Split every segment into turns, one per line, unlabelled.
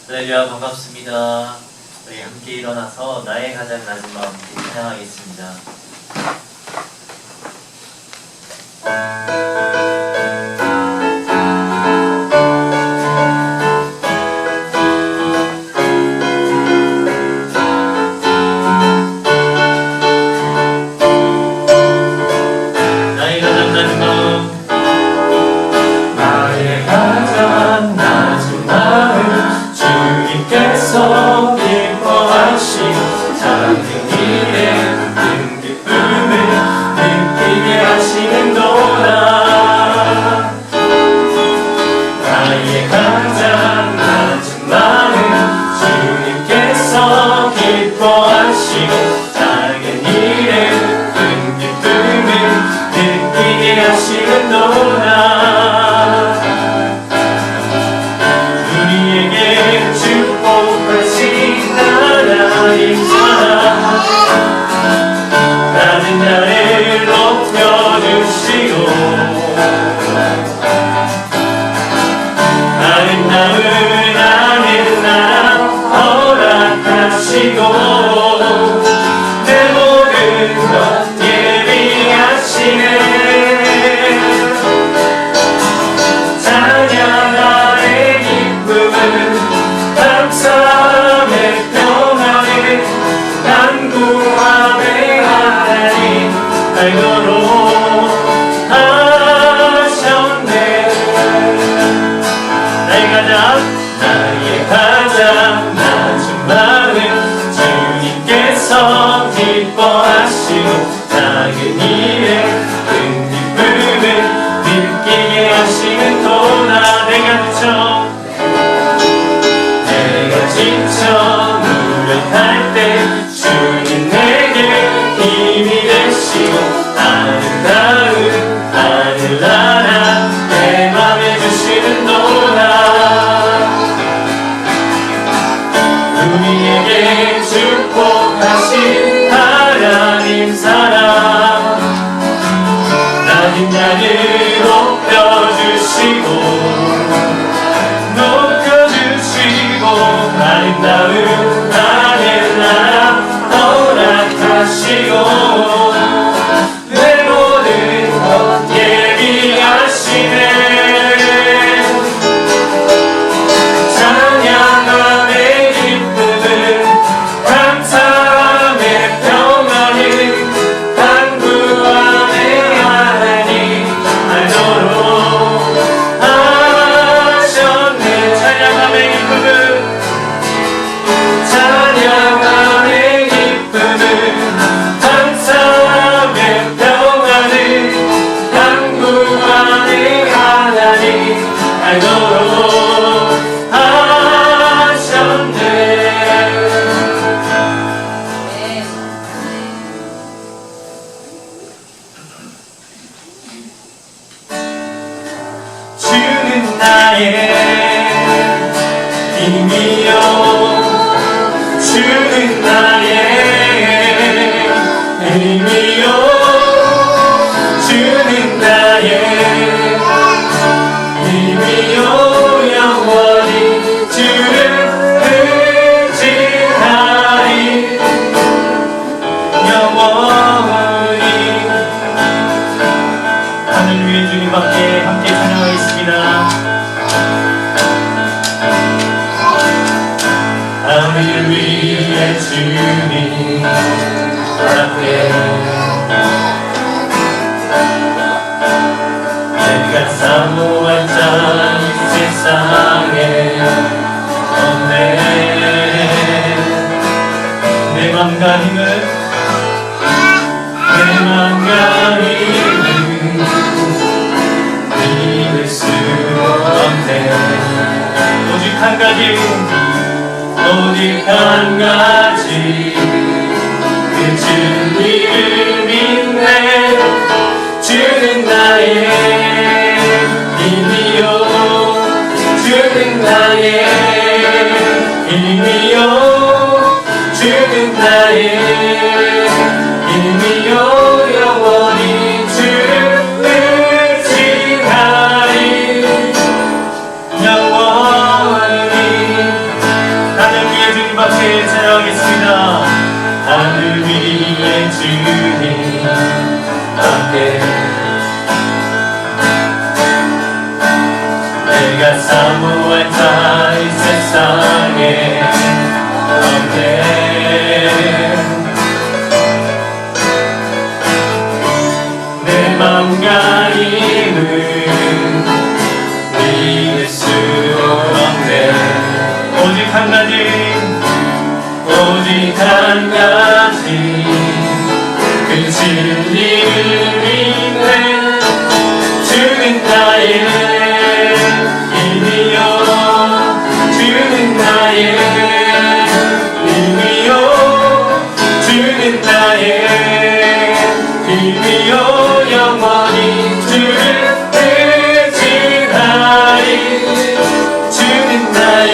할렐루야, 반갑습니다. 우리 함께 일어나서 나의 가장 낮은 마음 찬양하겠습니다. 나의 가장 낮은 마음, 나의 가장 낮은 마음 주님께서 기뻐하시고 작은 일에 큰 기쁨을 느끼게 하시는도다. 나의 가장 낮은 마음 주님께서 기뻐하시고 작은 일에 큰 기쁨을 느끼게 하시는도다. 우리에게 축복하신 하나님 사랑, 낮은 나를 높여주시고 아름다운 하늘나라 허락하시고 내 모든 것 예비하시네. 찬양하의 기쁨은 감사함의 평안을 간구함의 하나님 알도록 하셨네. 나의 가장 낮은 마음 주님께서 기뻐하시고 작은 일에 큰 기쁨을 느끼게 하시는도다. 내가 지쳐 무력할 때 주님 내게 힘이 되시고 아름다운 하늘나라 내 맘에 주시는도다. 우리에게 축복하신 하나님 사랑, 낮은 자를 높여주시고 아름다운 하늘나라 허락하시고 내 모든 것 예비하시네. 찬양함의 기쁨은 감사함의 평안을 간구함의 하나님 알도록 하셨네. 찬양함의 기쁨은 감사함의 평안을 간구함의 하나님 알도록 하셨네. 주는 나의 힘이요, 주는 나의 힘이요, 주는 나의 힘이요, 영원히 주를 의지하리. 영원히 하늘 위에 주님밖에 함께 찬양하겠습니다. 하늘 위에 주님 앞에 내가 사모한 자 이 세상에 없네. 내 맘과 힘은 믿을 수 없네. 오직 한 가지 그 주님을 믿네. 주는 나의 힘이요, 주는 나의 힘이요, 주는 나의 힘이요, 영원히 주를 의지하리. 영원히 함께 내가 사모할 자 이 세상에 없네. 내 맘과 힘을 믿을 수 없네. 오직 한 가지 그 진리를 믿네. 주는 나의 힘이요 주는 나의 힘이요 주는 나의 힘이요 영원히 주를 의지하리. 주는 나의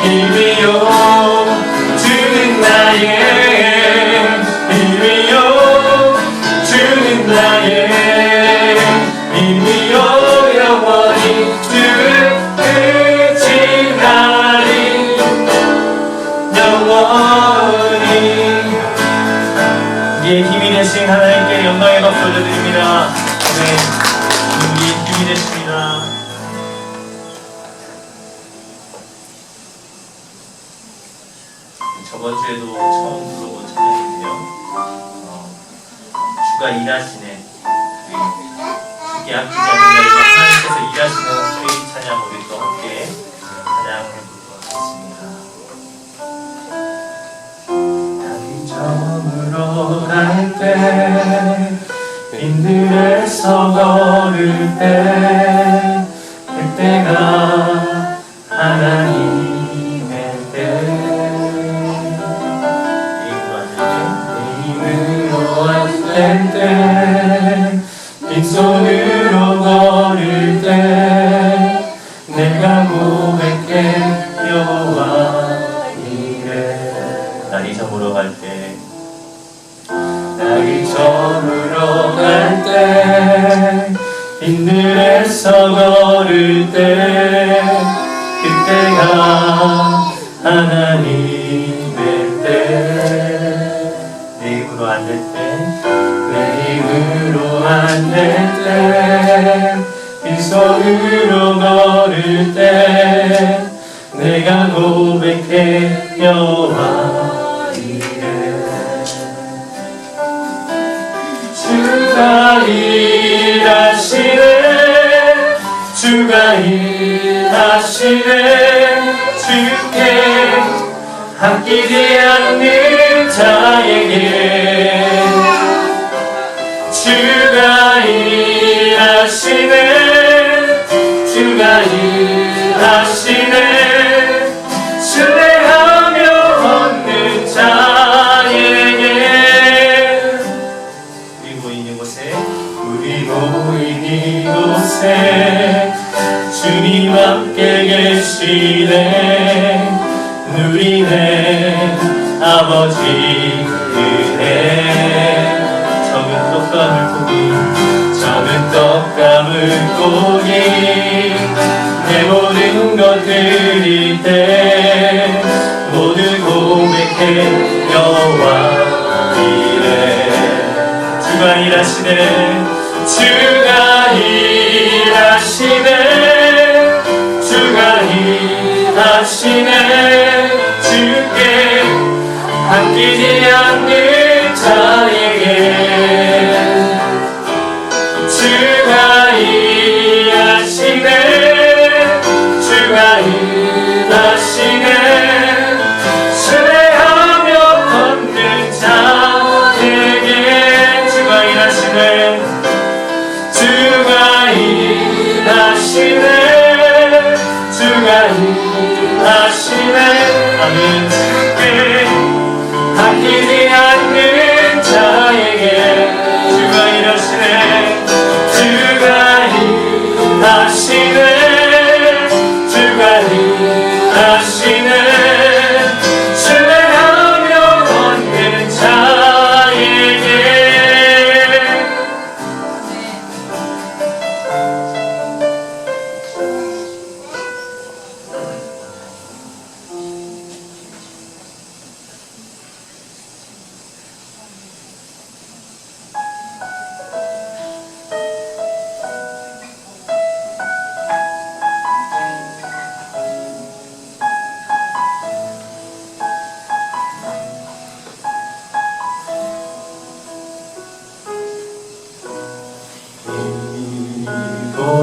힘이요 주는 나의 힘이요 주는 나의 힘이요 영원히 주를 의지하리. 영원히 우리의 힘이 되신 하나님께 영광의 박수 올려드립니다. 네, 우리의 힘이 되십니다. 저번 주에도 처음 들어본 찬양인데요. 주가 일하시네. 주께 아끼지 않는 날이며 하나님께서 일하시는 주의 찬양 우리 또 함께 찬양해 보도록 하겠습니다. 날 때 빈들에서 걸을 때 그때가 하나님의 때. 때 빈손으로 걸을 때 내가 고백해 여호와 이래. 날이 저물어 갈 때 날이 저물어 갈 때 빈들에서 걸을 때 그때가 하나님의 때. 내 힘으로 안 될 때 내 힘으로 안 될 때 빈손으로 걸을 때 내가 고백해 여호와 이래. 주가 일하시네 주가 일하시네 주께 아끼지 않는 자에게 주가 일하시네 주가 일하시네 신뢰하며 얻는 자에게. 우리 모인 이곳에 주님 함께 계시네. 누리네 아버지 은혜. 적은 떡감을 고기 내 모든 것 드릴 때 모두 고백해 여호와 이래. 주가 일하시네 주가 일하시네 주가 일하시네 주께 아끼지 않는 자에게 주가 일하시네 주가 일하시네 신뢰하며 걷는 자에게 주가 일하시네 주가 일하시네 주가 일하시네 아멘. 주께 아끼지 않는 자에게 주가 일하시네 주가 일하시네 주가 일하시네 신뢰하며 얻는 자에게.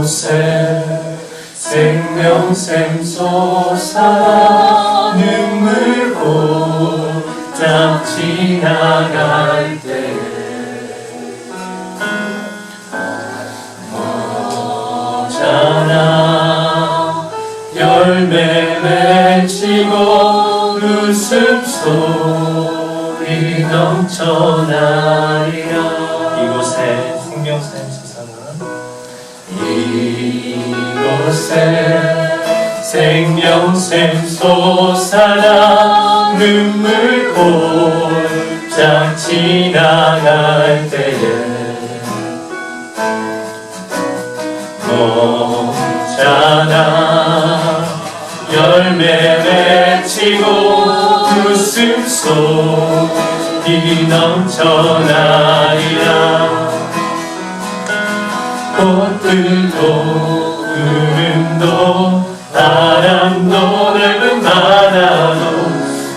이곳에 생명샘 솟아 눈물 고짝 지나갈 때 머잖아 열매 맺히고 웃음소리 넘쳐나리라. 이곳에 생명샘 솟아나 이곳에 생명샘 솟아나 눈물 고짝 지나갈 때에 멈잖아 열매 맺히고 웃음소리 넘쳐나리라. 꽃들도 구름도 바람도 넓은 바다도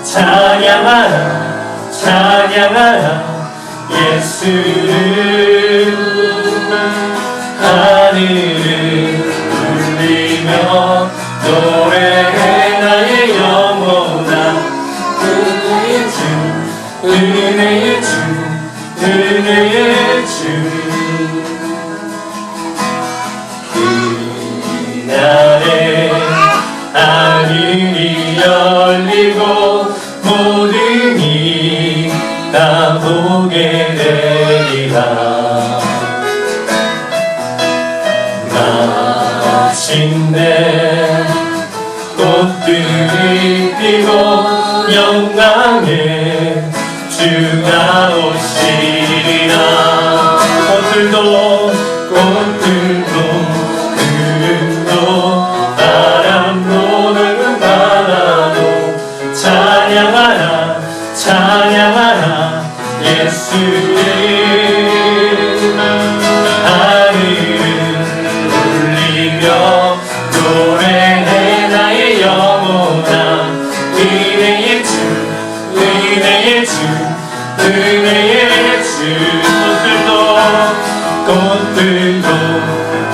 찬양하라 찬양하라 예수를. 하늘을 울리며 노래해 나의 영혼아 은혜의 주 은혜의 주 은혜의 주. 그날에 하늘이 열리고 모든 이 다 보게 되리라. 마침내 꽃들이 피고 영광의 주가 오시리라. 꽃들도 구름도 바람도 넓은 바다도 찬양하라 찬양하라 예수를. 하늘을 울리며 노래해 나의 영혼아 은혜의 주 은혜의 주 은혜의 주. 꽃들도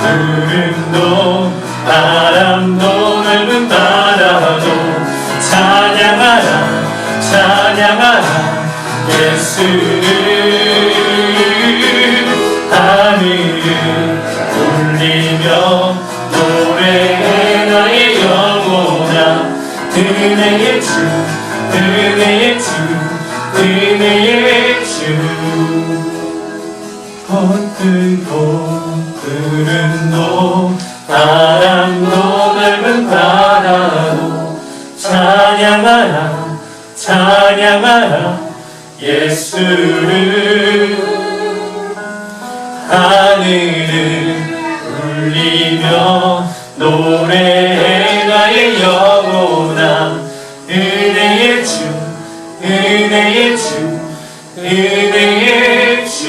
구름도 바람도 넓은 바다도 찬양하라 찬양하라 예수를. 하늘을 울리며 노래해 나의 영혼아 은혜의 주 은혜의 주 은혜의 주. 꽃들도 구름도 바람도 넓은 바다도 찬양하라 찬양하라 예수를. 하늘을 울리며 노래해 나의 영혼아 은혜의 주 은혜의 주 은혜의 주.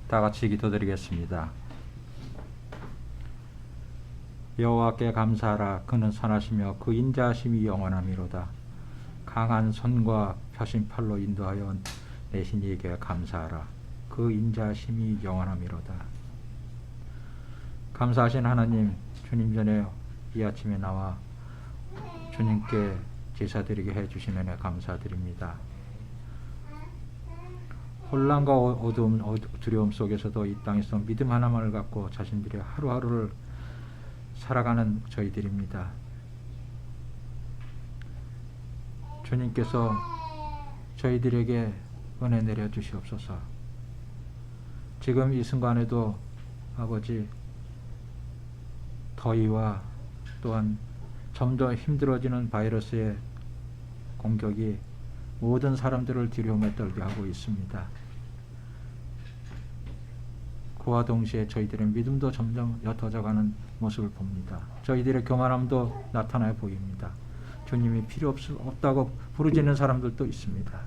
다 같이 기도드리겠습니다. 여호와께 감사하라. 그는 선하시며 그 인자하심이 영원함이로다. 강한 손과 펴신 팔로 인도하여 내신 이에게 감사하라. 그 인자하심이 영원함이로다. 감사하신 하나님, 주님 전에 이 아침에 나와 주님께 제사드리게 해주신 은혜 감사드립니다. 혼란과 어두움, 두려움 속에서도 이 땅에서 믿음 하나만을 갖고 자신들의 하루하루를 살아가는 저희들입니다. 주님께서 저희들에게 은혜 내려 주시옵소서. 지금 이 순간에도 아버지, 더위와 또한 점점 힘들어지는 바이러스의 공격이 모든 사람들을 두려움에 떨게 하고 있습니다. 그와 동시에 저희들의 믿음도 점점 옅어져가는 모습을 봅니다. 저희들의 교만함도 나타나 보입니다. 주님이 필요 없다고 부르짖는 사람들도 있습니다.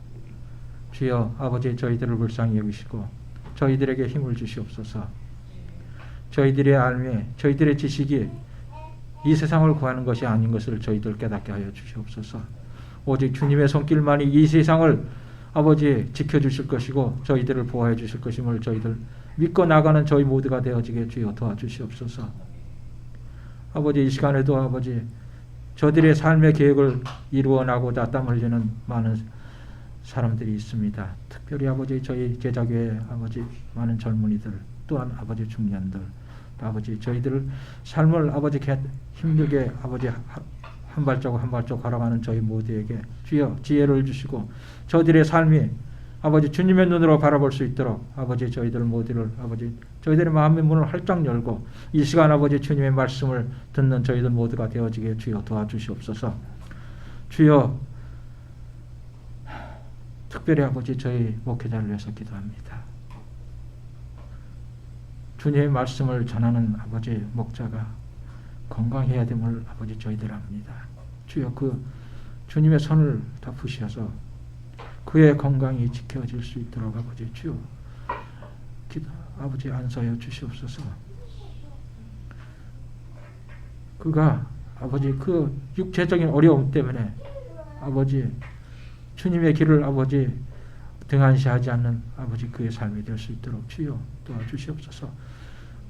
주여 아버지, 저희들을 불쌍히 여기시고 저희들에게 힘을 주시옵소서. 저희들의 알미, 저희들의 지식이 이 세상을 구하는 것이 아닌 것을 저희들 깨닫게 하여 주시옵소서. 오직 주님의 손길만이 이 세상을 아버지 지켜주실 것이고 저희들을 보호해 주실 것임을 저희들 믿고 나가는 저희 모두가 되어지게 주여 도와주시옵소서. 아버지 이 시간에도 아버지 저들의 삶의 계획을 이루어나고자 땀 흘리는 많은 사람들이 있습니다. 특별히 아버지 저희 제자교회 아버지 많은 젊은이들 또한 아버지 중년들 아버지 저희들 삶을 아버지 힘들게 아버지 한 발자국 한 발자국 걸어가는 저희 모두에게 주여 지혜를 주시고 저들의 삶이 아버지 주님의 눈으로 바라볼 수 있도록 아버지 저희들 모두를 아버지 저희들의 마음의 문을 활짝 열고 이 시간 아버지 주님의 말씀을 듣는 저희들 모두가 되어지게 주여 도와주시옵소서. 주여 특별히 아버지 저희 목회자를 위해서 기도합니다. 주님의 말씀을 전하는 아버지 목자가 건강해야 됨을 아버지 저희들 압니다. 주여 그 주님의 손을 다 푸셔서 그의 건강이 지켜질 수 있도록 아버지 주여 아버지 안서여 주시옵소서. 그가 아버지 그 육체적인 어려움 때문에 아버지 주님의 길을 아버지 등한시하지 않는 아버지 그의 삶이 될 수 있도록 주여 도와주시옵소서.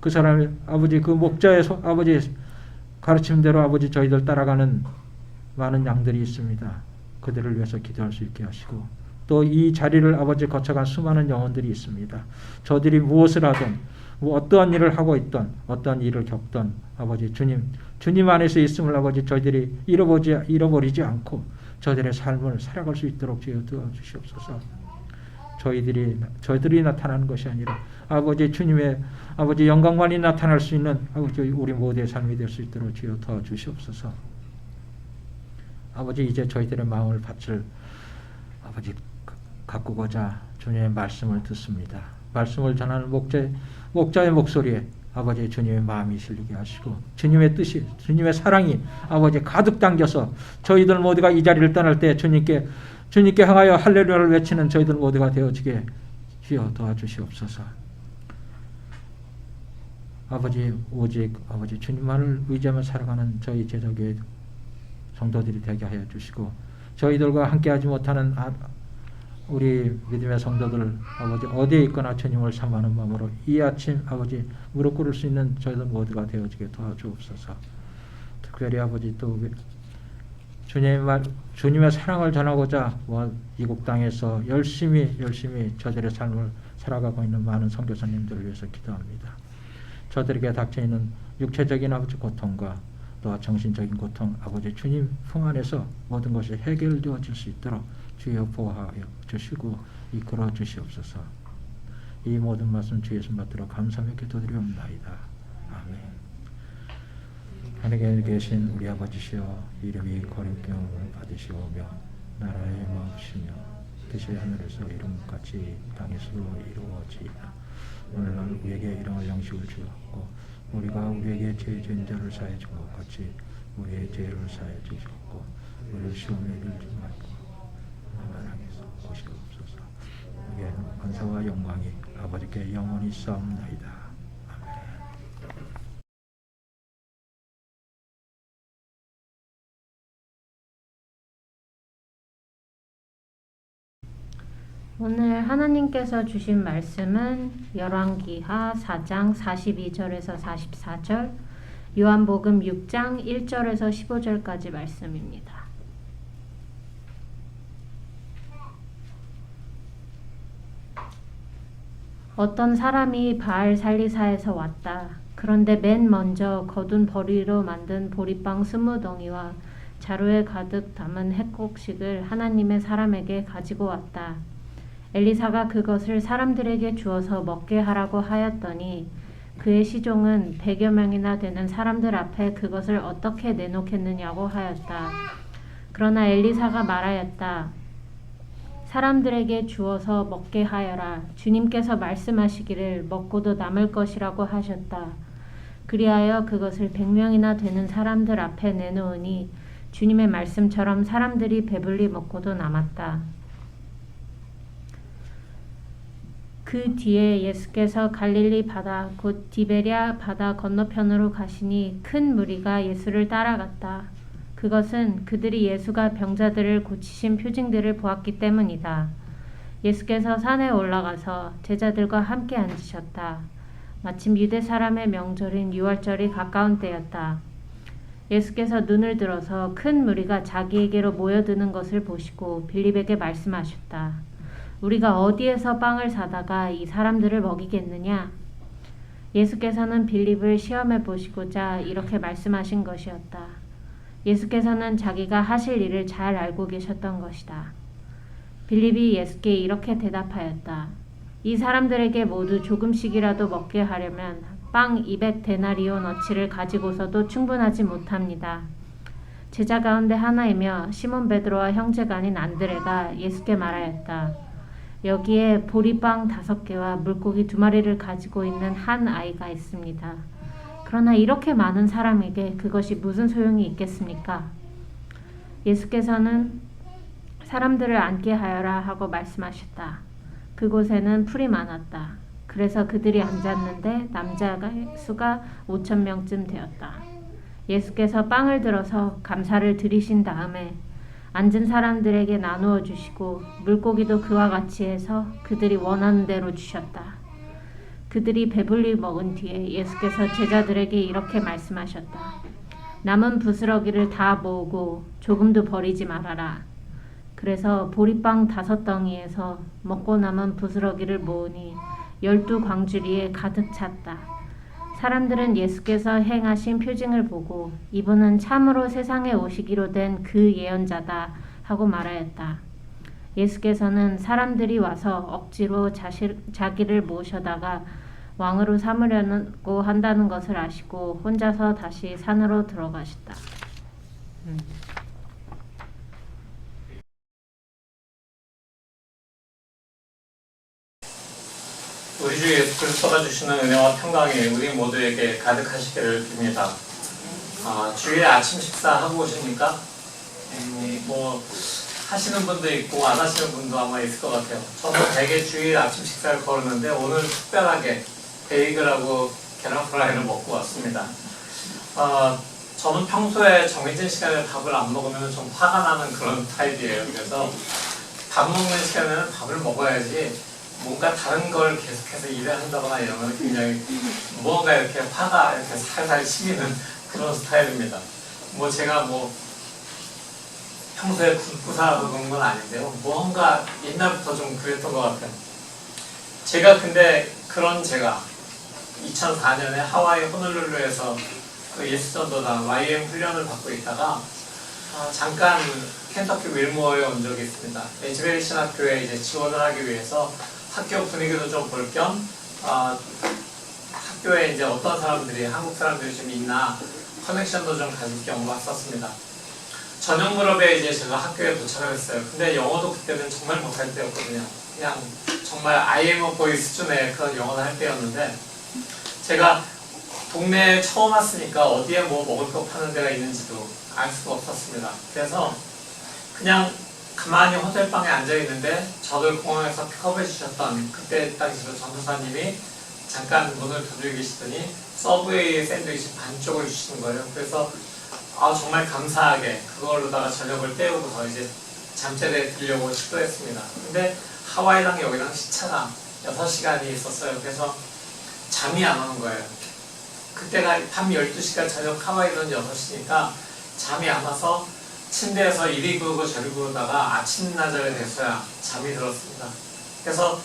그 사람이 아버지 그 목자의 아버지 가르침대로 아버지 저희들 따라가는 많은 양들이 있습니다. 그들을 위해서 기도할 수 있게 하시고 또 이 자리를 아버지 거쳐간 수많은 영혼들이 있습니다. 저들이 무엇을 하든 어떠한 일을 하고 있든 어떠한 일을 겪든 아버지 주님 안에서 있음을 아버지 저희들이 잃어버리지 않고 저들의 삶을 살아갈 수 있도록 주여 도와주시옵소서. 저희들이 나타나는 것이 아니라 아버지 주님의 아버지 영광만이 나타날 수 있는 아버지 우리 모두의 삶이 될 수 있도록 주여 도와주시옵소서. 아버지 이제 저희들의 마음을 밭을 아버지 가꾸고자 주님의 말씀을 듣습니다. 말씀을 전하는 목자의 목소리에 아버지 주님의 마음이 실리게 하시고 주님의 뜻이 주님의 사랑이 아버지 가득 담겨서 저희들 모두가 이 자리를 떠날 때 주님께 향하여 할렐루야를 외치는 저희들 모두가 되어지게 주여 도와주시옵소서. 아버지 오직 아버지 주님만을 의지하며 살아가는 저희 제자교회 성도들이 되게 하여 주시고 저희들과 함께하지 못하는 우리 믿음의 성도들 아버지 어디에 있거나 주님을 사모하는 마음으로 이 아침 아버지 무릎 꿇을 수 있는 저희들 모두가 되어지게 도와주옵소서. 특별히 아버지 또 주님의 사랑을 전하고자 이국 땅에서 열심히 저들의 삶을 살아가고 있는 많은 선교사님들을 위해서 기도합니다. 저들에게 닥쳐있는 육체적인 아버지 고통과 또 정신적인 고통 아버지 주님 품 안에서 모든 것이 해결되어질 수 있도록 주여 보호하여 주시고 이끌어 주시옵소서. 이 모든 말씀 주 예수 받들어 감사하며 기도드리옵나이다. 아멘. 하늘에 계신 우리 아버지시여 이름이 거룩히 여김을 받으시오며 나라의 마음이시며 뜻이 하늘에서 이룬같이 땅에서도 이루어지이다. 오늘날 우리에게 일용할 양식을 주옵고 우리가 우리에게 죄 지은 자를 사하여 준 것 같이 우리의 죄를 사하여 주시옵고 우리를 시험에 들지 말고 나만에서 보시옵소서. 우리의 권세와 영광이 아버지께 영원히 싸움나이다.
오늘 하나님께서 주신 말씀은 열왕기하 4장 42절에서 44절, 요한복음 6장 1절에서 15절까지 말씀입니다. 어떤 사람이 바알 살리사에서 왔다. 그런데 맨 먼저 거둔 보리로 만든 보리빵 20덩이와 자루에 가득 담은 햇곡식을 하나님의 사람에게 가지고 왔다. 엘리사가 그것을 사람들에게 주어서 먹게 하라고 하였더니 그의 시종은 100여 명이나 되는 사람들 앞에 그것을 어떻게 내놓겠느냐고 하였다. 그러나 엘리사가 말하였다. 사람들에게 주어서 먹게 하여라. 주님께서 말씀하시기를 먹고도 남을 것이라고 하셨다. 그리하여 그것을 100명이나 되는 사람들 앞에 내놓으니 주님의 말씀처럼 사람들이 배불리 먹고도 남았다. 그 뒤에 예수께서 갈릴리 바다 곧 디베랴 바다 건너편으로 가시니 큰 무리가 예수를 따라갔다. 그것은 그들이 예수가 병자들을 고치신 표징들을 보았기 때문이다. 예수께서 산에 올라가서 제자들과 함께 앉으셨다. 마침 유대 사람의 명절인 유월절이 가까운 때였다. 예수께서 눈을 들어서 큰 무리가 자기에게로 모여드는 것을 보시고 빌립에게 말씀하셨다. 우리가 어디에서 빵을 사다가 이 사람들을 먹이겠느냐? 예수께서는 빌립을 시험해 보시고자 이렇게 말씀하신 것이었다. 예수께서는 자기가 하실 일을 잘 알고 계셨던 것이다. 빌립이 예수께 이렇게 대답하였다. 이 사람들에게 모두 조금씩이라도 먹게 하려면 빵 200데나리오너치를 가지고서도 충분하지 못합니다. 제자 가운데 하나이며 시몬 베드로와 형제가 아닌 안드레가 예수께 말하였다. 여기에 보리빵 5개와 물고기 2마리를 가지고 있는 한 아이가 있습니다. 그러나 이렇게 많은 사람에게 그것이 무슨 소용이 있겠습니까? 예수께서는 사람들을 앉게 하여라 하고 말씀하셨다. 그곳에는 풀이 많았다. 그래서 그들이 앉았는데 남자가 수가 5,000명쯤 되었다. 예수께서 빵을 들어서 감사를 드리신 다음에 앉은 사람들에게 나누어 주시고 물고기도 그와 같이 해서 그들이 원하는 대로 주셨다. 그들이 배불리 먹은 뒤에 예수께서 제자들에게 이렇게 말씀하셨다. 남은 부스러기를 다 모으고 조금도 버리지 말아라. 그래서 보리빵 5덩이에서 먹고 남은 부스러기를 모으니 12광주리에 가득 찼다. 사람들은 예수께서 행하신 표징을 보고 이분은 참으로 세상에 오시기로 된 그 예언자다 하고 말하였다. 예수께서는 사람들이 와서 억지로 자기를 모셔다가 왕으로 삼으려고 한다는 것을 아시고 혼자서 다시 산으로 들어가셨다.
우리 주 예수 그리스도가 주시는 은혜와 평강이 우리 모두에게 가득하시기를 빕니다. 주일에 아침 식사 하고 오십니까? 뭐 하시는 분도 있고 안 하시는 분도 아마 있을 것 같아요. 저도 대개 주일 아침 식사를 거르는데 오늘 특별하게 베이글하고 계란 프라이를 먹고 왔습니다. 저는 평소에 정해진 시간에 밥을 안 먹으면 좀 화가 나는 그런 타입이에요. 그래서 밥 먹는 시간에는 밥을 먹어야지 뭔가 다른 걸 계속해서 일을 한다거나 이러면 굉장히 뭔가 이렇게 화가 이렇게 살살 치미는 그런 스타일입니다. 뭐 제가 뭐 평소에 굶고 살아도 그런 건 아닌데요. 뭔가 옛날부터 좀 그랬던 것 같아요. 제가 근데 제가 2004년에 하와이 호놀룰루에서 그 예수전도단 YM 훈련을 받고 있다가 잠깐 켄터키 윌모어에 온 적이 있습니다. 에즈베리 신학교에 이제 지원을 하기 위해서 학교 분위기도 좀 볼 겸 학교에 이제 어떤 사람들이 한국 사람들이 좀 있나 커넥션도 좀 가질 겸 왔었습니다. 저녁 무렵에 이제 제가 학교에 도착을 했어요. 근데 영어도 그때는 정말 못할 때였거든요. 그냥 정말 I am a boy 수준의 그런 영어를 할 때였는데 제가 동네에 처음 왔으니까 어디에 뭐 먹을 거 파는 데가 있는지도 알 수가 없었습니다. 그래서 그냥 가만히 호텔방에 앉아있는데 저를 공항에서 픽업해 주셨던 그때 당시로 전도사님이 잠깐 문을 두드려 계시더니 서브웨이 샌드위치 반쪽을 주시는 거예요. 그래서 정말 감사하게 그걸로다가 저녁을 때우고서 이제 잠자리에 들려고 시도했습니다. 근데 하와이랑 여기랑 시차가 6시간이 있었어요. 그래서 잠이 안 오는 거예요. 그때가 밤 12시가 저녁 하와이는 6시니까 잠이 안 와서 침대에서 이리 구르고 저리 구르다가 아침나절에 돼서야 잠이 들었습니다. 그래서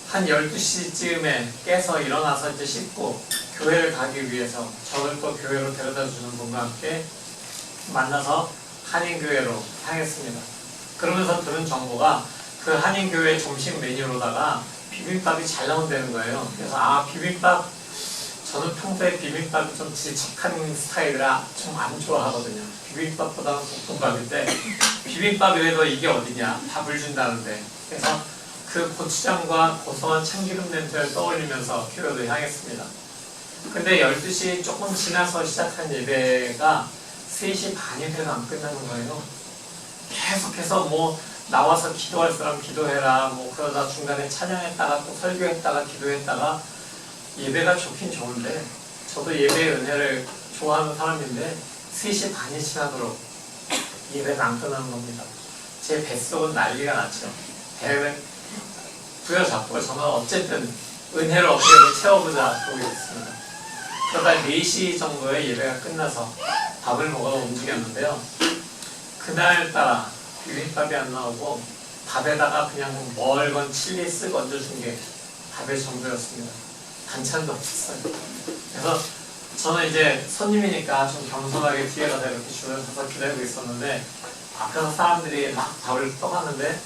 한 12시쯤에 깨서 일어나서 이제 씻고 교회를 가기 위해서 저를 또 교회로 데려다 주는 분과 함께 만나서 한인교회로 향했습니다. 그러면서 들은 정보가 그 한인교회 점심 메뉴로다가 비빔밥이 잘 나온다는 거예요. 그래서 비빔밥, 저는 평소에 비빔밥이 좀 질척한 스타일이라 좀 안 좋아하거든요. 비빔밥보다는 볶음밥인데 비빔밥이라도 이게 어디냐, 밥을 준다는데. 그래서 그 고추장과 고소한 참기름 냄새를 떠올리면서 교회로 향했습니다. 근데 12시 조금 지나서 시작한 예배가 3시 반이 돼도 안 끝나는 거예요. 계속해서 뭐 나와서 기도할 사람 기도해라. 뭐 그러다 중간에 찬양했다가 또 설교했다가 기도했다가 예배가 좋긴 좋은데 저도 예배의 은혜를 좋아하는 사람인데 3시 반이 지나도록 예배가 안 끝나는 겁니다. 제 뱃속은 난리가 났죠. 배를 부여잡고 저는 어쨌든 은혜를 어떻게든 채워보자 그러고 있습니다. 그러다 4시 정도에 예배가 끝나서 밥을 먹으러 움직였는데요. 그날따라 비빔밥이 안 나오고 밥에다가 그냥 멀건 칠리 쓱 얹어준 게 밥의 전부였습니다. 반찬도 없었어요. 그래서 저는 이제 손님이니까 좀 겸손하게 뒤에 가서 이렇게 줄을 서서 기다리고 있었는데 앞에서 사람들이 막 밥을 떠가는데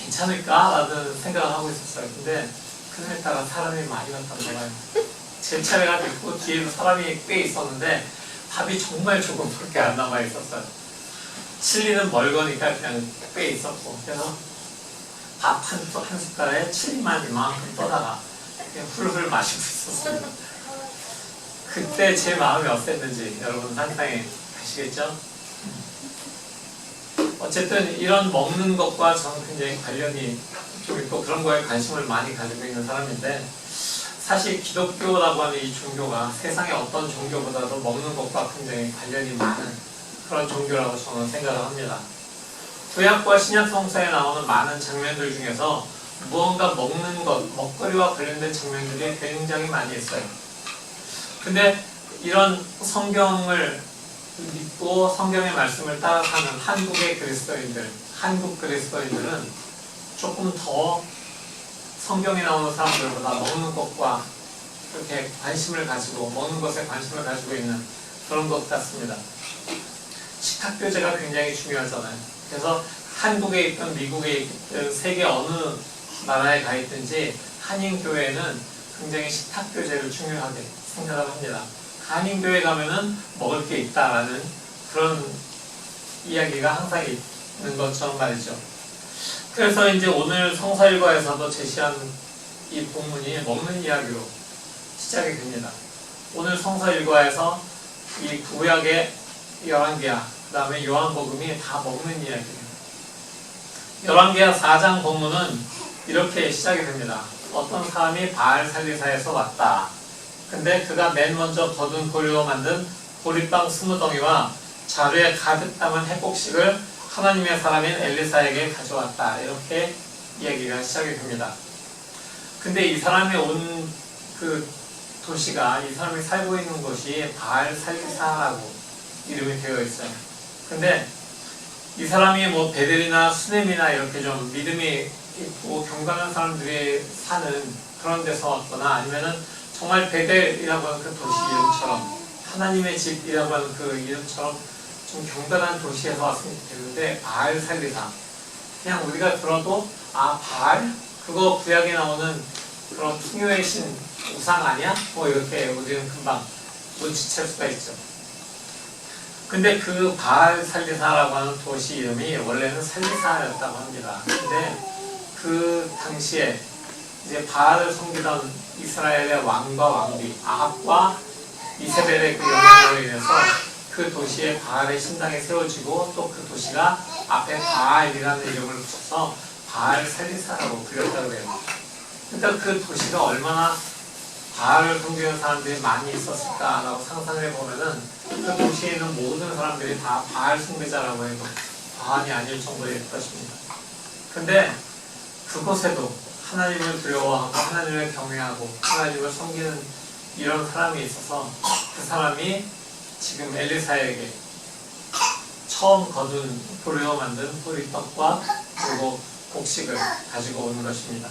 괜찮을까라는 생각을 하고 있었어요. 근데 그날따라 사람이 많이 왔다는 거예요. 제 차례가 됐고 뒤에도 사람이 꽤 있었는데 밥이 정말 조금밖에 안 남아 있었어요. 칠리는 멀거니까 그냥 꽤 있었고 그래서 밥 한 숟갈에 칠리만 이만큼 떠다가 그냥 훌훌 마시고 있었어요. 그때 제 마음이 어땠는지 여러분 상상해 가시겠죠? 어쨌든 이런 먹는 것과 저는 굉장히 관련이 좀 있고 그런 거에 관심을 많이 가지고 있는 사람인데 사실 기독교라고 하는 이 종교가 세상의 어떤 종교보다도 먹는 것과 굉장히 관련이 많은 그런 종교라고 저는 생각을 합니다. 구약과 신약 성서에 나오는 많은 장면들 중에서 무언가 먹는 것, 먹거리와 관련된 장면들이 굉장히 많이 있어요. 근데 이런 성경을 믿고 성경의 말씀을 따라가는 한국의 그리스도인들, 한국 그리스도인들은 조금 더 성경에 나오는 사람들보다 먹는 것과 그렇게 관심을 가지고 먹는 것에 관심을 가지고 있는 그런 것 같습니다. 식탁교제가 굉장히 중요하잖아요. 그래서 한국에 있든 미국에 있든 세계 어느 나라에 가 있든지 한인교회는 굉장히 식탁교제를 중요하게 생각을 합니다. 한인교회 가면은 먹을 게 있다라는 그런 이야기가 항상 있는 것처럼 말이죠. 그래서 이제 오늘 성서일과에서도 제시한 이 본문이 먹는 이야기로 시작이 됩니다. 오늘 성서일과에서 이 구약의 열왕기하, 그 다음에 요한복음이 다 먹는 이야기예요. 열왕기하 4장 본문은 이렇게 시작이 됩니다. 어떤 사람이 바알 살리사에서 왔다. 근데 그가 맨 먼저 거둔 보리로 만든 보리빵 20덩이와 자루에 가득 담은 회곡식을 하나님의 사람인 엘리사에게 가져왔다. 이렇게 이야기가 시작이 됩니다. 근데 이 사람이 온 그 도시가, 이 사람이 살고 있는 곳이 바알 살리사라고 이름이 되어 있어요. 근데 이 사람이 뭐 베델이나 수넴이나 이렇게 좀 믿음이 있고 경건한 사람들이 사는 그런 데서 왔거나 아니면은 정말 베델이라고 하는 그 도시 이름처럼 하나님의 집이라고 하는 그 이름처럼 좀 경건한 도시에서 왔으면 좋겠는데 바알 살리사 그냥 우리가 들어도 아 바알? 그거 구약에 나오는 그런 풍요의 신 우상 아니야? 뭐 이렇게 우리는 금방 눈치챌 수가 있죠. 근데 그 바알 살리사라고 하는 도시 이름이 원래는 살리사였다고 합니다. 근데 그 당시에 이제 바알을 섬기던 이스라엘의 왕과 왕비 아합과 이세벨의 그 영향으로 인해서 그 도시에 바알의 신당이 세워지고 또 그 도시가 앞에 바알이라는 이름을 붙여서 바알 살리사라고 불렸다고 해요. 그러니까 그 도시가 얼마나 바알을 섬기는 사람들이 많이 있었을까라고 상상을 해보면은 그 도시에 있는 모든 사람들이 다 바알 숭배자라고 해도 과언이 아닐 정도일 것입니다. 근데 그곳에도 하나님을 두려워하고 하나님을 경외하고 하나님을 섬기는 이런 사람이 있어서 그 사람이 지금 엘리사에게 처음 거둔 보리로 만든 보리떡과 그리고 곡식을 가지고 오는 것입니다.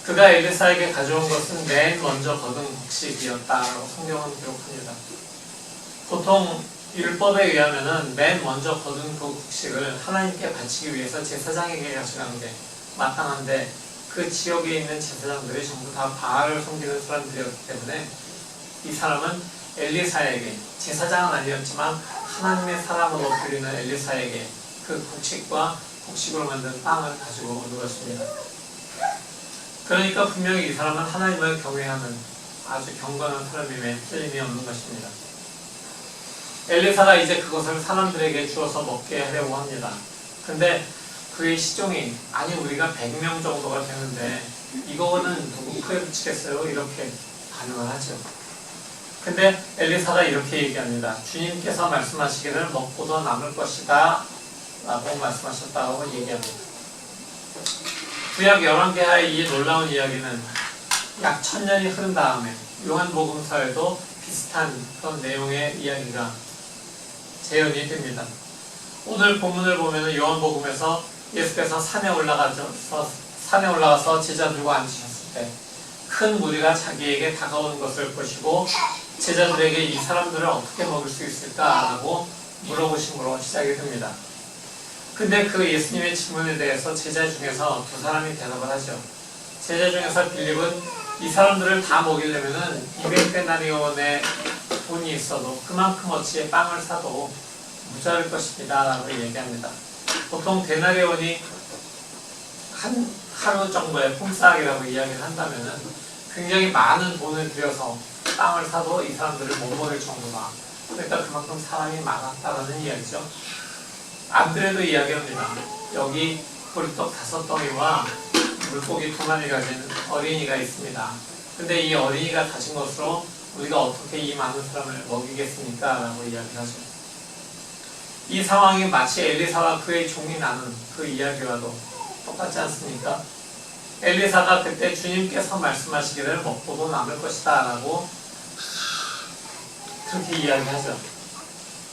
그가 엘리사에게 가져온 것은 맨 먼저 거둔 곡식이었다라고 성경은 기록합니다. 보통 율법에 의하면은 맨 먼저 거둔 그 곡식을 하나님께 바치기 위해서 제사장에게 가져가는 게 마땅한데 그 지역에 있는 제사장들이 전부 다 바알을 섬기는 사람들이었기 때문에 이 사람은 엘리사에게, 제사장은 아니었지만 하나님의 사람으로 불리는 엘리사에게 그 곡식과 곡식으로 만든 빵을 가지고 오는 것입니다. 그러니까 분명히 이 사람은 하나님을 경외하는 아주 경건한 사람임에 틀림이 없는 것입니다. 엘리사가 이제 그것을 사람들에게 주어서 먹게 하려고 합니다. 근데 그의 시종이 아니 우리가 100명 정도가 되는데 이거는 누구 코에 붙이겠어요? 이렇게 반응을 하죠. 근데 엘리사가 이렇게 얘기합니다. 주님께서 말씀하시기를 먹고도 남을 것이다 라고 말씀하셨다고 얘기합니다. 구약 열왕기하의 이 놀라운 이야기는 약 1000년이 흐른 다음에 요한복음서에도 비슷한 그런 내용의 이야기가 재현이 됩니다. 오늘 본문을 보면 요한복음에서 예수께서 산에 올라가서 제자들과 앉으셨을 때 큰 무리가 자기에게 다가오는 것을 보시고 제자들에게 이 사람들을 어떻게 먹을 수 있을까라고 물어보심으로 시작이 됩니다. 근데 그 예수님의 질문에 대해서 제자 중에서 두 사람이 대답을 하죠. 제자 중에서 빌립은 이 사람들을 다 먹이려면은 200데나리온의 돈이 있어도 그만큼 어치의 빵을 사도 모자랄 것입니다 라고 얘기합니다. 보통 데나리온이 한 하루 정도의 품삯이라고 이야기를 한다면은 굉장히 많은 돈을 들여서 빵을 사도 이 사람들을 못 먹일 정도다. 그러니까 그만큼 사람이 많았다라는 이야기죠. 안 그래도 이야기합니다. 여기 보리떡 5덩이와 물고기 2마리 가진 어린이가 있습니다. 근데 이 어린이가 가진 것으로 우리가 어떻게 이 많은 사람을 먹이겠습니까? 라고 이야기하죠. 이 상황이 마치 엘리사와 그의 종이 나눈 그 이야기와도 똑같지 않습니까? 엘리사가 그때 주님께서 말씀하시기를 먹고도 남을 것이다 라고 그렇게 이야기하죠.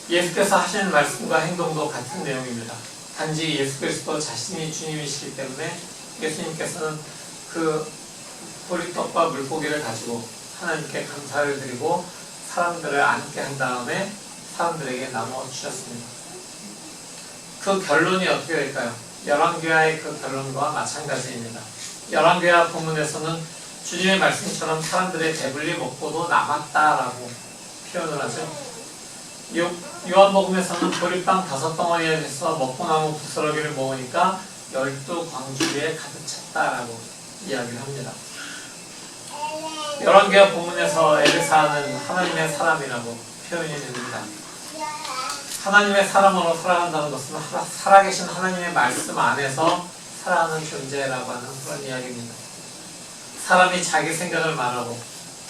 예수께서 하시는 말씀과 행동도 같은 내용입니다. 단지 예수 그리스도 자신이 주님이시기 때문에 예수님께서는 그 보리떡과 물고기를 가지고 하나님께 감사를 드리고 사람들을 앉게 한 다음에 사람들에게 나누어 주셨습니다. 그 결론이 어떻게 될까요? 열왕기하의 그 결론과 마찬가지입니다. 열왕기하 본문에서는 주님의 말씀처럼 사람들의 배불리 먹고도 남았다라고 표현을 하죠. 요한복음에서는 보리빵 5덩어리에서 먹고 남은 부스러기를 먹으니까 12광주리에 가득 찼다라고 이야기를 합니다. 열왕기하 본문에서 엘리사는 하나님의 사람이라고 표현이 됩니다. 하나님의 사람으로 살아간다는 것은 살아계신 하나님의 말씀 안에서 살아가는 존재라고 하는 그런 이야기입니다. 사람이 자기 생각을 말하고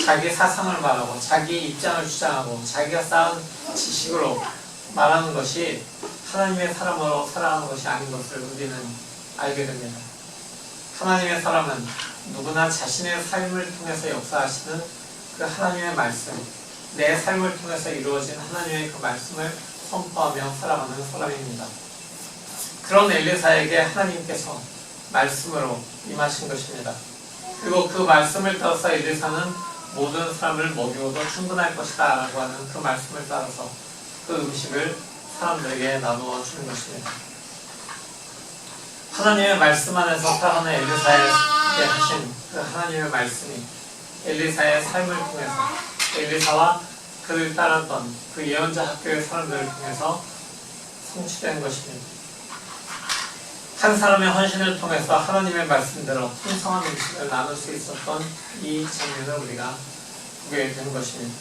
자기 사상을 말하고 자기 입장을 주장하고 자기가 쌓은 지식으로 말하는 것이 하나님의 사람으로 살아가는 것이 아닌 것을 우리는 알게 됩니다. 하나님의 사람은 누구나 자신의 삶을 통해서 역사하시는 그 하나님의 말씀, 내 삶을 통해서 이루어진 하나님의 그 말씀을 선포하며 살아가는 사람입니다. 그런 엘리사에게 하나님께서 말씀으로 임하신 것입니다. 그리고 그 말씀을 따라서 엘리사는 모든 사람을 먹이고도 충분할 것이다 라고 하는 그 말씀을 따라서 그 음식을 사람들에게 나누어 주는 것입니다. 하나님의 말씀 안에서 살아가는 엘리사에게 하신 그 하나님의 말씀이 엘리사의 삶을 통해서 엘리사와 그를 따랐던 그 예언자 학교의 사람들을 통해서 성취된 것입니다. 한 사람의 헌신을 통해서 하나님의 말씀대로 풍성한 음식을 나눌 수 있었던 이 장면을 우리가 보게 된 것입니다.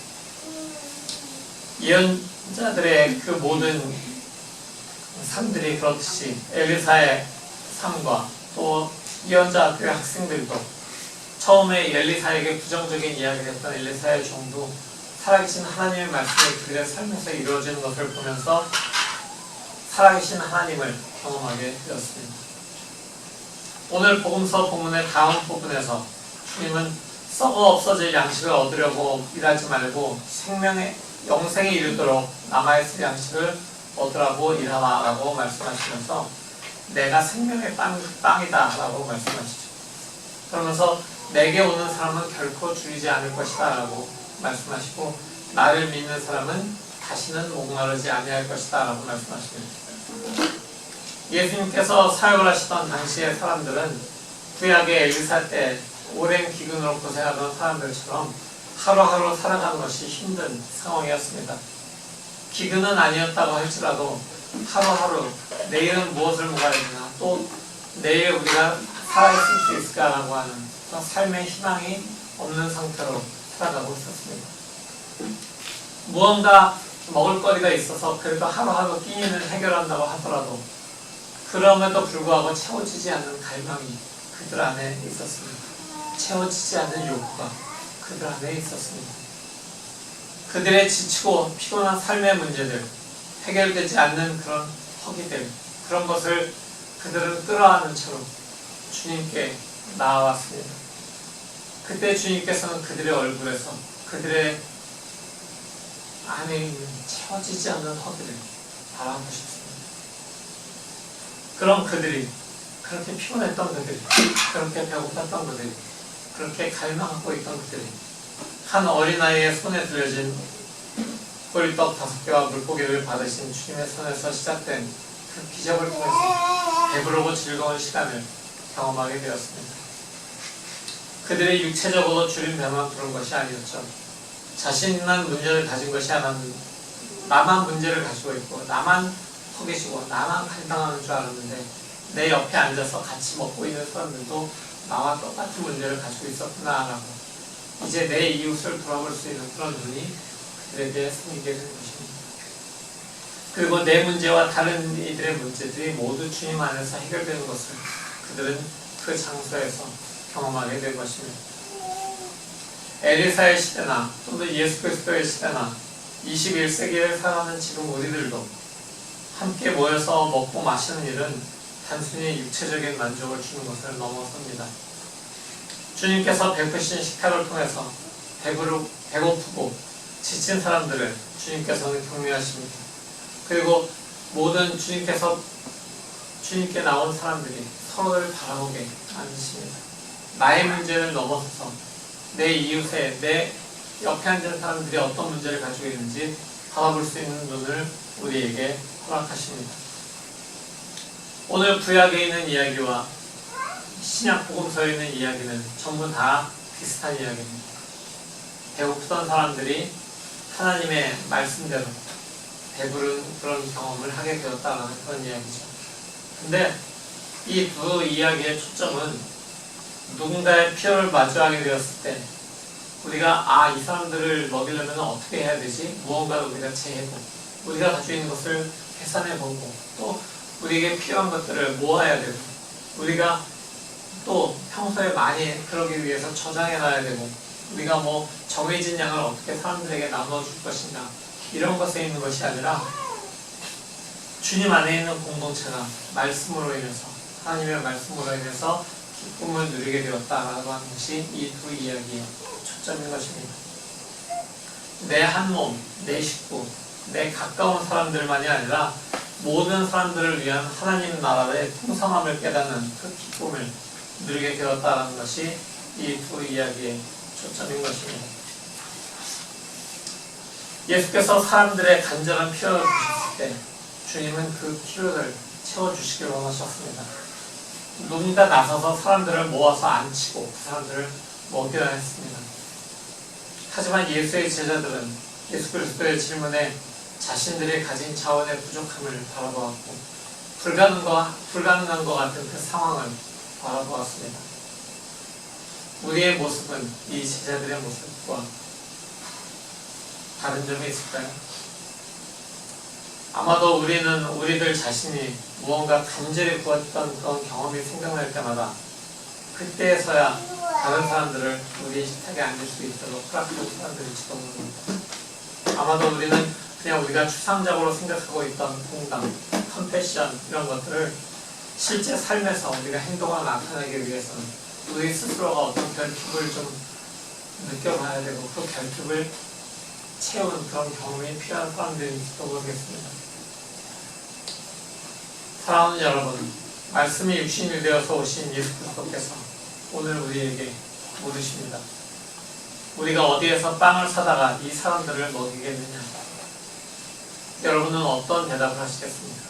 예언자들의 그 모든 삶들이 그렇듯이 엘리사의 삶과 또 예언자 학교의 학생들도 처음에 엘리사에게 부정적인 이야기를 했던 엘리사의 종도 살아계신 하나님의 말씀이 그들의 삶에서 이루어지는 것을 보면서 살아계신 하나님을 경험하게 되었습니다. 오늘 복음서 본문의 다음 부분에서 주님은 썩어 없어질 양식을 얻으려고 일하지 말고 영생에 이르도록 남아있을 양식을 얻으라고 일하라 라고 말씀하시면서 내가 생명의 빵이다 라고 말씀하시죠. 그러면서 내게 오는 사람은 결코 줄이지 않을 것이다 라고 말씀하시고 나를 믿는 사람은 다시는 목마르지 아니할 것이다 라고 말씀하십니다. 예수님께서 사역을 하시던 당시의 사람들은 구약의 엘리사 때 오랜 기근으로 고생하던 사람들처럼 하루하루 살아가는 것이 힘든 상황이었습니다. 기근은 아니었다고 할지라도 하루하루 내일은 무엇을 먹어야 되나 또 내일 우리가 살아있을 수 있을까라고 하는 그런 삶의 희망이 없는 상태로 살아가고 있었습니다. 무언가 먹을거리가 있어서 그래도 하루하루 끼니를 해결한다고 하더라도 그럼에도 불구하고 채워지지 않는 갈망이 그들 안에 있었습니다. 채워지지 않는 욕구가 그들 안에 있었습니다. 그들의 지치고 피곤한 삶의 문제들, 해결되지 않는 그런 허기들, 그런 것을 그들은 끌어안은 채로 주님께 나아왔습니다. 그때 주님께서는 그들의 얼굴에서 그들의 안에 있는 채워지지 않는 허기를 바라보셨습니다. 그럼 그들이, 그렇게 피곤했던 그들이, 그렇게 배고팠던 그들이, 그렇게 갈망하고 있던 그들이 한 어린아이의 손에 들려진 꿀떡 5개와 물고기를 받으신 주님의 손에서 시작된 그 기적을 통해서 배부르고 즐거운 시간을 경험하게 되었습니다. 그들이 육체적으로 주님 배만 부른 것이 아니었죠. 자신만 문제를 가진 것이 아니었는데 나만 문제를 가지고 있고 나만 허기지고 나만 갈망하는 줄 알았는데 내 옆에 앉아서 같이 먹고 있는 사람들도 나와 똑같은 문제를 가지고 있었구나라고 이제 내 이웃을 돌아볼 수 있는 그런 눈이 그들에게 생기게 되는 것입니다. 그리고 내 문제와 다른 이들의 문제들이 모두 주님 안에서 해결되는 것을 그들은 그 장소에서 경험하게 된 것입니다. 엘리사의 시대나 또는 예수 그리스도의 시대나 21세기를 살아가는 지금 우리들도 함께 모여서 먹고 마시는 일은 단순히 육체적인 만족을 주는 것을 넘어섭니다. 주님께서 베푸신 식탁을 통해서 배고프고 지친 사람들을 주님께서는 격려하십니다. 그리고 모든 주님께 나온 사람들이 서로를 바라보게 만드십니다. 나의 문제를 넘어서서 내 이웃의, 내 옆에 앉은 사람들이 어떤 문제를 가지고 있는지 바라볼 수 있는 눈을 우리에게 허락하십니다. 오늘 구약에 있는 이야기와 신약 복음서에 있는 이야기는 전부 다 비슷한 이야기입니다. 배고프던 사람들이 하나님의 말씀대로 배부른 그런 경험을 하게 되었다는 그런 이야기죠. 근데 이 두 이야기의 초점은 누군가의 필요를 마주하게 되었을 때 우리가 이 사람들을 먹이려면 어떻게 해야 되지? 무언가를 우리가 제해보고 우리가 가지고 있는 것을 계산해보고 또 우리에게 필요한 것들을 모아야 되고 우리가 또 평소에 많이 그러기 위해서 저장해놔야 되고 우리가 뭐 정해진 양을 어떻게 사람들에게 나눠줄 것인가 이런 것에 있는 것이 아니라 주님 안에 있는 공동체가 말씀으로 인해서 하나님의 말씀으로 인해서 기쁨을 누리게 되었다라고 하는 것이 이 두 이야기의 초점인 것입니다. 내 한 몸, 내 식구, 내 가까운 사람들만이 아니라 모든 사람들을 위한 하나님 나라의 풍성함을 깨닫는 그 기쁨을 누리게 되었다라는 것이 이 두 이야기의 초점인 것입니다. 예수께서 사람들의 간절한 필요를 보셨을 때 주님은 그 필요를 채워주시길 원하셨습니다. 누군가 나서서 사람들을 모아서 앉히고 그 사람들을 먹여야 했습니다. 하지만 예수의 제자들은 예수 그리스도의 질문에 자신들이 가진 자원의 부족함을 바라보았고 불가능한 것 같은 그 상황을 바라보았습니다. 우리의 모습은 이 제자들의 모습과 다른 점이 있을까요? 아마도 우리는 우리들 자신이 무언가 간절히 구했던 그런 경험이 생각날 때마다 그때에서야 다른 사람들을 우리의 식탁에 앉을 수 있도록 허락하는 사람들일지도 모릅니다. 아마도 우리는 그냥 우리가 추상적으로 생각하고 있던 공감, 컴패션 이런 것들을 실제 삶에서 우리가 행동을 나타내기 위해서는 우리 스스로가 어떤 결핍을 좀 느껴봐야 되고 그 결핍을 채우는 그런 경험이 필요한 사람들일지도 모르겠습니다. 사랑하는 여러분, 말씀이 육신이 되어서 오신 예수 그리스도께서 오늘 우리에게 물으십니다. 우리가 어디에서 빵을 사다가 이 사람들을 먹이겠느냐? 여러분은 어떤 대답을 하시겠습니까?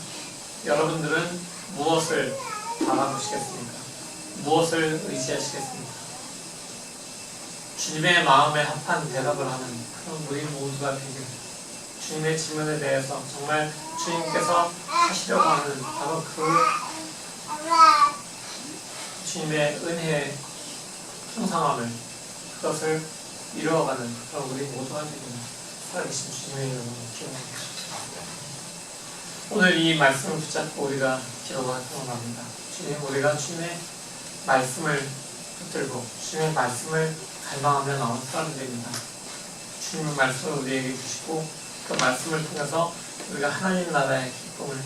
여러분들은 무엇을 바라보시겠습니까? 무엇을 의지하시겠습니까? 주님의 마음에 합한 대답을 하는 그런 우리 모두가 되기를 주님의 질문에 대해서 정말 주님께서 하시려고 하는 바로 그 주님의 은혜의 풍성함을 그것을 이루어가는 그런 우리 모두가 되기를 살아계신 주님의 이름으로 기원합니다. 오늘 이 말씀을 붙잡고 우리가 기도하기를 원합니다. 주님, 우리가 주님의 말씀을 붙들고 주님의 말씀을 갈망하며 나온 사람들입니다. 주님의 말씀을 우리에게 주시고 그 말씀을 통해서 우리가 하나님 나라의 기쁨을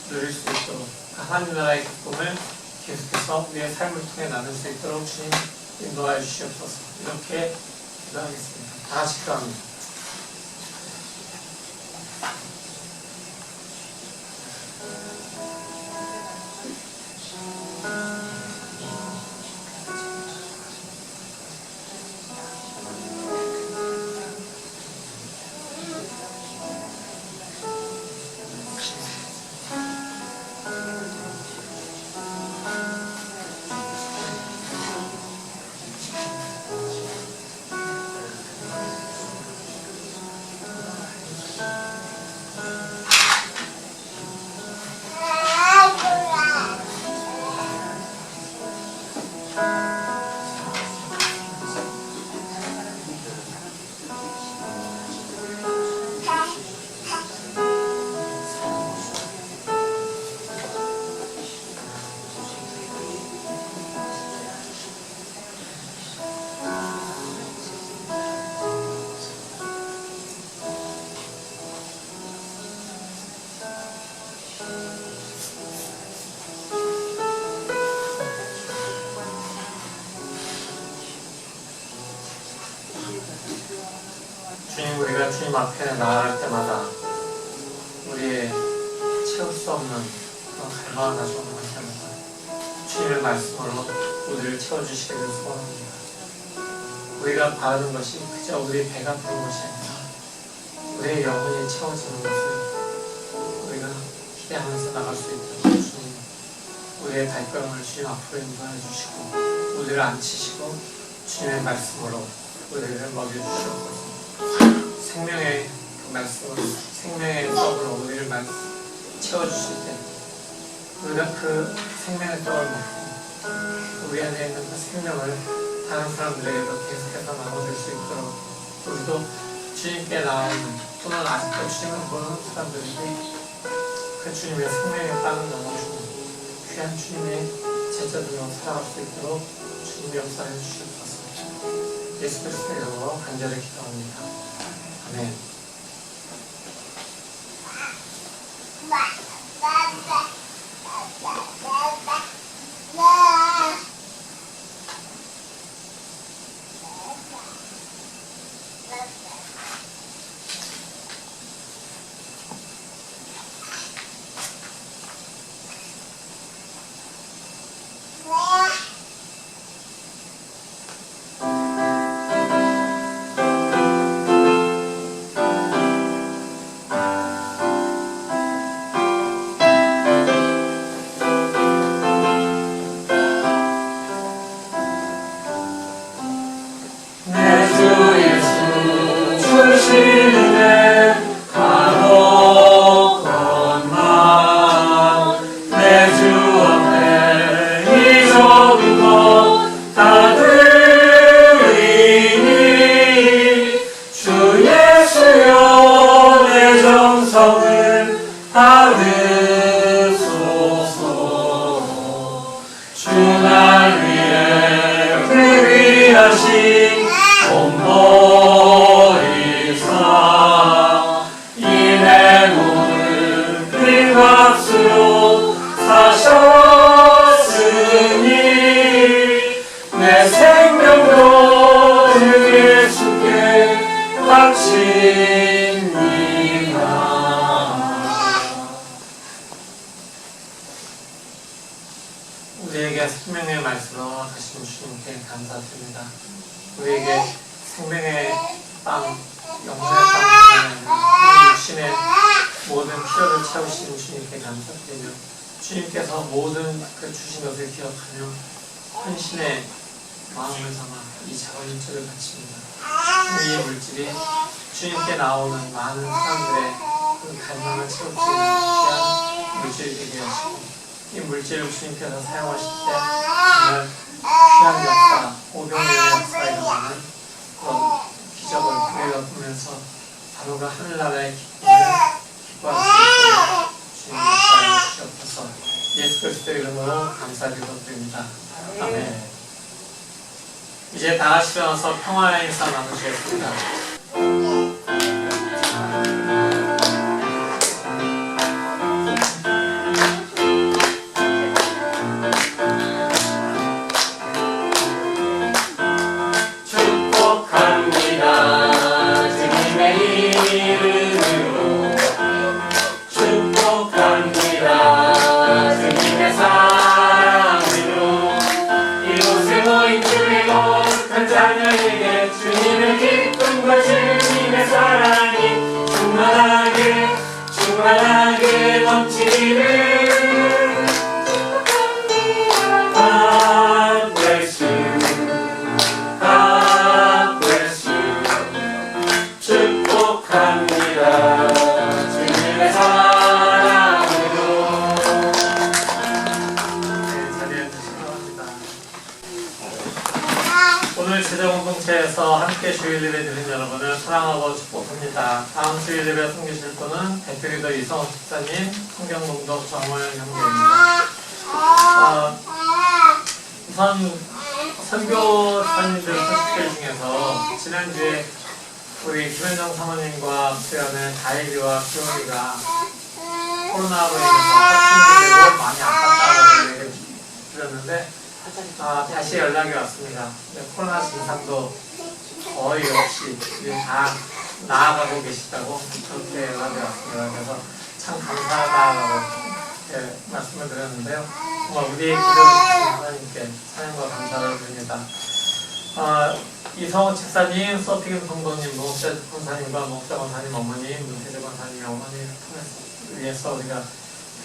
누릴 수 있도록 하나님 나라의 기쁨을 계속해서 우리의 삶을 통해 나눌 수 있도록 주님 인도하여 주시옵소서. 이렇게 기도하겠습니다. 다 같이 기도합니다. 주님, 우리가 주님 앞에 나아갈 때마다 우리의 채울 수 없는 그런 갈망을 가지고 나갈 때마다 주님의 말씀으로 우리를 채워주시기를 소원합니다. 우리가 바라는 것이 그저 우리의 배가 부른 것이 아니라 우리의 영혼이 채워지는 것을 우리가 기대하면서 나갈 수 있도록 주님, 우리의 발걸음을 주님 앞으로 인도해 주시고 우리를 앉히시고 주님의 말씀으로 우리를 먹여주시옵소서. 생명의 그 말씀으로, 생명의 떡으로 우리를 채워주실 때 우리가 그 생명의 떡을 먹고 우리 안에 있는 그 생명을 다른 사람들에게도 계속해서 나눠줄 수 있도록 우리도 주님께 나오는, 또는 아직도 주님을 모르는 사람들에게 그 주님의 생명의 빵을 나눠주는 귀한 주님의 제자들로 살아갈 수 있도록 주님이 역사해 주시옵소서. 예수 그리스도의 이름으로 간절히 기도합니다. 아멘. 우리에게 생명의 말씀으로 하신 주님께 감사드립니다. 우리에게 생명의 빵, 영혼의 빵, 육신의 모든 필요를 채우시는 주님께 감사드리며 주님께서 모든 그 주신 것을 기억하며 헌신의 마음을 담아 이 작은 물질을 바칩니다. 이 물질이 주님께 나오는 많은 사람들의 그 갈망을 채우기 위한 물질이 되게 하시고 이 물질을 주님께서 사용하실 때 정말 귀한 역사, 오병이의 역사에 일어나는 그런 기적을 우리가 보면서 바로 그 하늘나라의 기쁨을 기뻐할 수 있도록 주옵소서. 예수 그리스도의 이름으로 감사드립니다. 아멘. 이제 다 같이 일어나서 평화의 인사 나누시겠습니다.
충만하게 넘치는 God bless you, God bless you. 축복합니다 주님의 사랑으로.
네, 자리에 드시기 바랍니다. 오늘 제자공동체에서 함께 주일 예배 드린 여러분을 사랑하고 축복합니다. 다음 주일 예배 섬기실 분은 배트리더 이성호 집사님, 성경봉독 정호영 형제입니다. 우선 선교사님들 소식들 중에서 지난주에 우리 김현정 사모님과 수연의 다혜리와 수영이가 코로나로 인해서 확진이 되고 많이 아팠다고 얘기를 드렸는데 다시 연락이 왔습니다. 코로나 증상도 거의 없이 이제 다 나아가고 계시다고 그렇게 연락이 왔습니다. 그래서 참 감사하다라고 말씀을 드렸는데요. 정말 우리의 기도를 주신 하나님께 찬양과 감사를 드립니다. 이성호 집사님, 서피김 성도님, 목자 권사님과 목자 권사님 어머님, 문태주 권사님 어머니를 위해서 우리가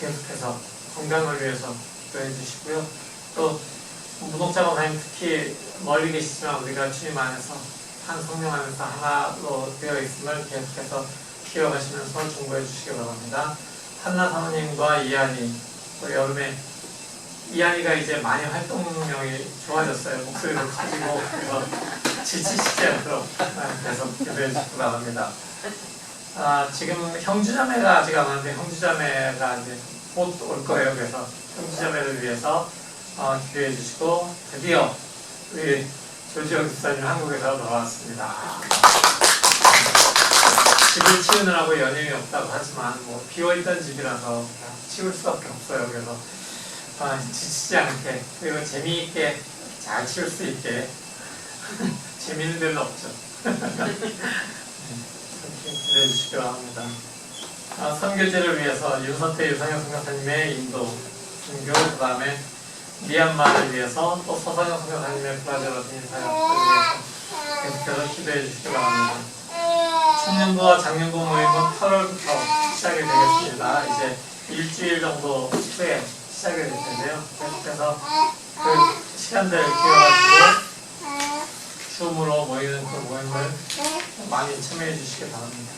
계속해서 건강을 위해서 기도해 주시고요. 또 무독자 권사님 특히 멀리 계시지만 우리가 주님 안에서 한 성령 안에서 하나로 되어 있음을 계속해서 기억하시면서 중보해 주시기 바랍니다. 한나 사모님과 이한이 우리 여름에 이한이가 이제 많이 활동량이 좋아졌어요. 목소리도 커지고 그래서 지치시지 않도록 계속 기도해 주시기 바랍니다. 지금 형제자매가 아직 안 왔는데 형제자매가 이제 곧 올 거예요. 그래서 형제자매를 위해서 기도해 주시고 드디어 우리 조지영 집사님 한국에서 돌아왔습니다. 집을 치우느라고 여념이 없다고 하지만 뭐 비어있던 집이라서 치울 수밖에 없어요. 그래서 지치지 않게 그리고 재미있게 잘 치울 수 있게 재미있는 데는 없죠. 이렇게 기대해 주시기 바랍니다. 선교제를 위해서 윤선태 유상현 선교사님의 인도 선교, 그 다음에 미얀마를 위해서 또 서상현 선교사님의 브라질 어린이 사역을 위해서 계속해서 기도해 주시기 바랍니다. 청년부와 장년부 모임은 8월부터 시작이 되겠습니다. 이제 일주일 정도 후에 시작이 될 텐데요. 계속해서 그 시간대를 기억하시고 줌으로 모이는 그 모임을 많이 참여해 주시기 바랍니다.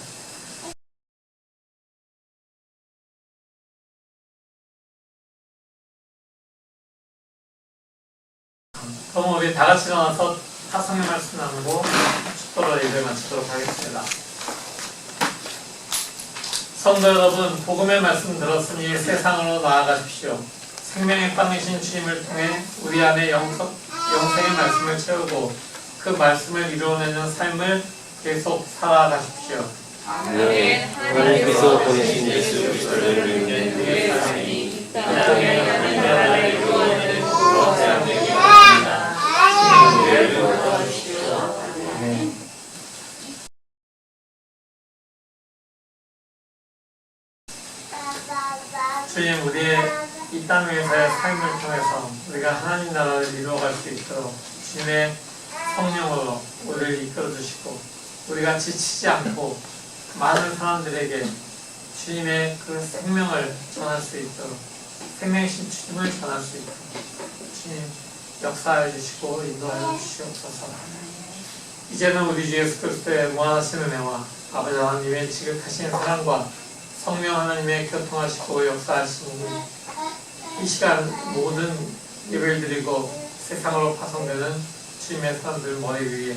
그럼 우리 다 같이 일어나서 타성의 말씀 나누고 축도로 예배 마치도록 하겠습니다. 성도 여러분, 복음의 말씀 들었으니 세상으로 나아가십시오. 생명의 빵이신 주님을 통해 우리 안에 영생의 말씀을 채우고 그 말씀을 이루어내는 삶을 계속 살아가십시오.
아멘. 하나님께서 보내신 예수 그리스도를 믿는 사람이 이 땅에 하나님의 나라를 이루어내는 복으로 사용되기 바랍니다. 주님을 도와주십시오. 아멘.
주님, 우리의 이 땅 위에서의 삶을 통해서 우리가 하나님 나라를 이루어갈 수 있도록 주님의 성령으로 우리를 이끌어주시고 우리가 지치지 않고 많은 사람들에게 주님의 그 생명을 전할 수 있도록 생명이신 주님을 전할 수 있도록 주님 역사해 주시고 인도하여 주시옵소서. 이제는 우리 주 예수 그리스도의 무한하신 은혜와 아버지 하나님의 지극하신 사랑과 성령 하나님의 교통하시고 역사하시는 이 시간 모든 예배를 드리고 세상으로 파송되는 주님의 사람들 머리 위에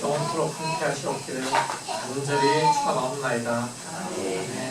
영원토록 함께 하시옵기를 간절히 축원하옵나이다. 아멘.